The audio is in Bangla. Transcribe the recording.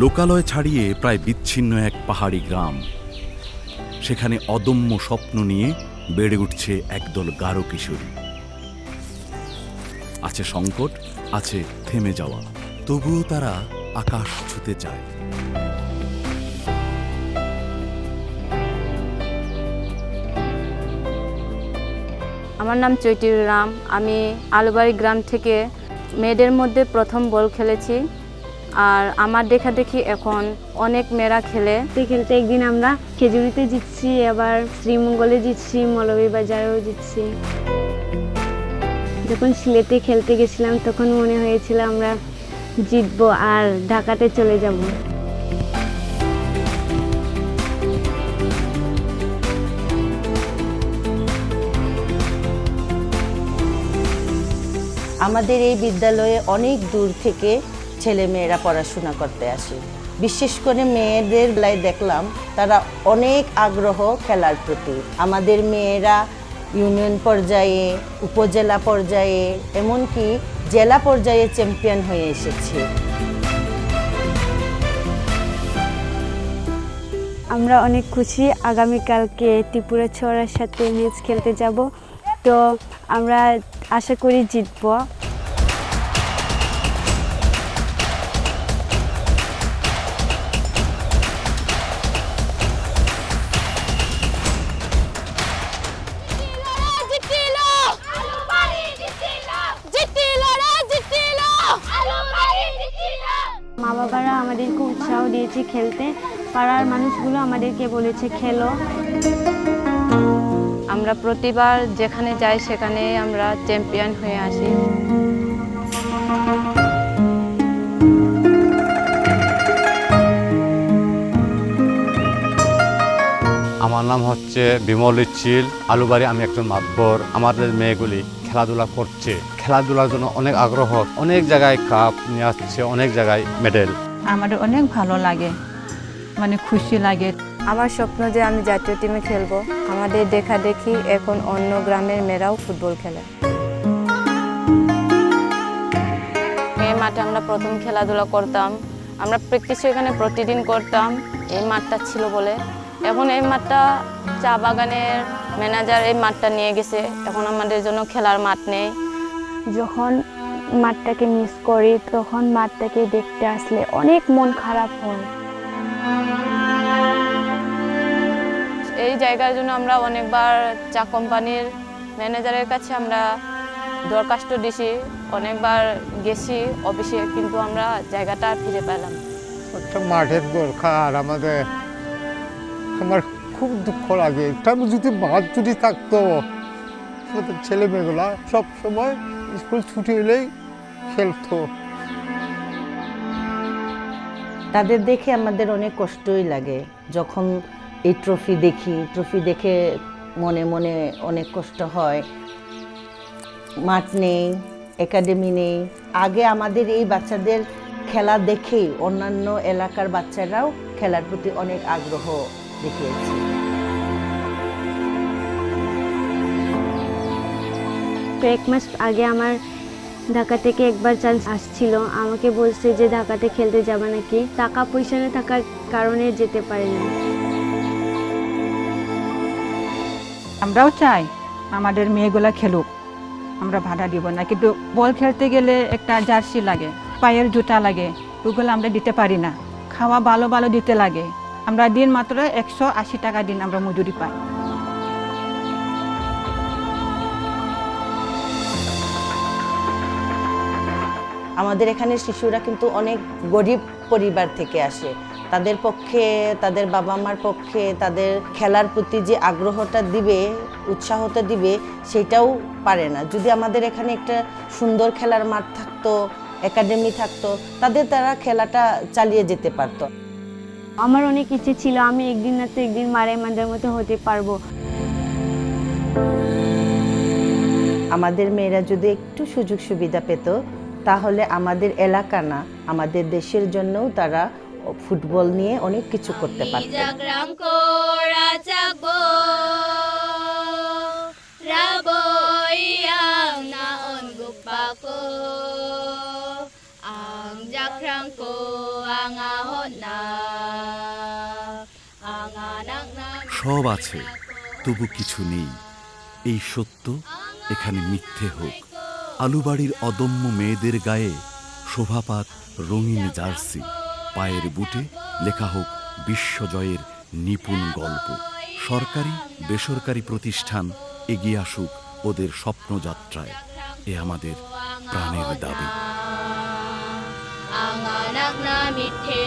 লোকালয় ছাড়িয়ে প্রায় বিচ্ছিন্ন এক পাহাড়ি গ্রাম, সেখানে অদম্য স্বপ্ন নিয়ে বেড়ে উঠছে একদল গারো কিশোরী। আছে সংকট, আছে থেমে যাওয়া, তবুও তারা আকাশ ছুঁতে চায়। আমার নাম চৈতির রাম। আমি আলুবাড়ি গ্রাম থেকে মেয়েদের মধ্যে প্রথম বল খেলেছি। আর আমার দেখা দেখি এখন অনেক মেয়েরা খেলে। খেলতে একদিন আমরা খেজুরিতে জিতছি, আবার শ্রীমঙ্গলে জিতছি, মৌলভীবাজারেও জিতছি। যখন সিলেটে খেলতে গেছিলাম তখন মনে হয়েছিল আমরা জিতবো আর ঢাকাতে চলে যাব। আমাদের এই বিদ্যালয়ে অনেক দূর থেকে ছেলে মেয়েরা পড়াশোনা করতে আসে। বিশেষ করে মেয়েদের বেলায় দেখলাম তারা অনেক আগ্রহ খেলার প্রতি। আমাদের মেয়েরা ইউনিয়ন পর্যায়ে, উপজেলা পর্যায়ে, এমনকি জেলা পর্যায়ে চ্যাম্পিয়ন হয়ে এসেছে। আমরা অনেক খুশি। আগামীকালকে ত্রিপুরা ছড়ার সাথে ম্যাচ খেলতে যাব, তো আমরা আশা করি জিতব। মা বাবারা আমাদেরকে উৎসাহ দিয়েছে খেলতে, পাড়ার মানুষগুলো আমাদেরকে বলেছে খেলো। আমরা প্রতিবার যেখানে যাই সেখানে আমরা চ্যাম্পিয়ন হয়ে আসি। আমার নাম হচ্ছে বিমল ইচ্ছিল, আলুবাড়ি। আমি একজন মাতবর। আমাদের মেয়েগুলি খেলাধুলা করছে, খেলাধুলার জন্য অনেক আগ্রহ, অনেক জায়গায় কাপ নিয়ে আসছে, অনেক জায়গায় মেডেল। আমাদের অনেক ভালো লাগে, মানে খুশি লাগে। আমার স্বপ্ন যে আমি জাতীয় টিমে খেলবো। আমাদের দেখা দেখি এখন অন্য গ্রামের মেয়েরাও ফুটবল খেলে। এই মাঠে আমরা প্রথম খেলাধুলা করতাম, আমরা প্র্যাকটিস এখানে প্রতিদিন করতাম। এই মাঠটা ছিল বলে এখন এই মাঠটা চা বাগানের ম্যানেজার এই মাঠটা নিয়ে গেছে। এখন আমাদের জন্য খেলার মাঠ নেই। যখন মাঠটাকে মিস করি তখন মাঠটাকে দেখতে আসলে অনেক মন খারাপ হয়। এই জায়গার জন্য আমরা অনেকবার চা কোম্পানির ম্যানেজারের কাছে আমরা দরখাস্ত দিছি, অনেকবার গেছি অফিসে, কিন্তু আমরা জায়গাটা ফিরে পেলাম। একটা মাঠের দরকার আমাদের। আমার খুব দুঃখ লাগে। আমি যদি মাঠ যদি থাকতো, আমাদের ছেলে মেয়েগুলা সব সময় স্কুল ছুটি হলেই খেলতো। তাদের দেখে আমাদের অনেক কষ্টই লাগে। যখন এই ট্রফি দেখে মনে মনে অনেক কষ্ট হয়। মাঠ নেই, একাডেমি নেই। আগে আমাদের এই বাচ্চাদের খেলা দেখেই অন্যান্য এলাকার বাচ্চারাও খেলার প্রতি অনেক আগ্রহ দেখিয়েছে। এক মাস আগে আমার ঢাকা থেকে একবার চান্স আসছিল, আমাকে বলছে যে ঢাকাতে খেলতে যাবে নাকি। টাকা পয়সা না থাকার কারণে যেতে পারিনি। আমরাও চাই আমাদের মেয়েগুলা খেলুক, আমরা ভাড়া দিব না, কিন্তু বল খেলতে গেলে একটা জার্সি লাগে, পায়ের জুতা লাগে, ওগুলো আমরা দিতে পারি না। খাওয়া ভালো ভালো দিতে লাগে। আমরা দিন মাত্র 180 টাকা দিন আমরা মজুরি পাই। আমাদের এখানে শিশুরা কিন্তু অনেক গরিব পরিবার থেকে আসে। তাদের পক্ষে, তাদের বাবা মার পক্ষে তাদের খেলার প্রতি যে আগ্রহটা দিবে, উৎসাহটা দিবে, সেটাও পারে না। যদি আমাদের এখানে একটা সুন্দর খেলার মাঠ থাকতো, একাডেমি থাকতো, তারা খেলাটা চালিয়ে যেতে পারতো। আমার অনেক ইচ্ছে ছিল আমি একদিন না তো একদিন মারের মতো হতে পারবো। আমাদের মেয়েরা যদি একটু সুযোগ সুবিধা পেত, তাহলে আমাদের এলাকা না, আমাদের দেশের জন্যও তারা ফুটবল নিয়ে অনেক কিছু করতে পারত। ang jakrang ko ang সব আছে, তবু কিছু নেই। এই সত্য এখানে মিথ্যে হোক। আলুবাড়ির অদম্য মেয়েদের গায়ে শোভা পাক রঙিন জার্সি, পায়ের বুটে লেখা হোক বিশ্বজয়ের নিপুণ গল্প। সরকারি বেসরকারি প্রতিষ্ঠান এগিয়ে আসুক ওদের স্বপ্নযাত্রায়, এ আমাদের প্রাণের দাবি। Ang anak na mithe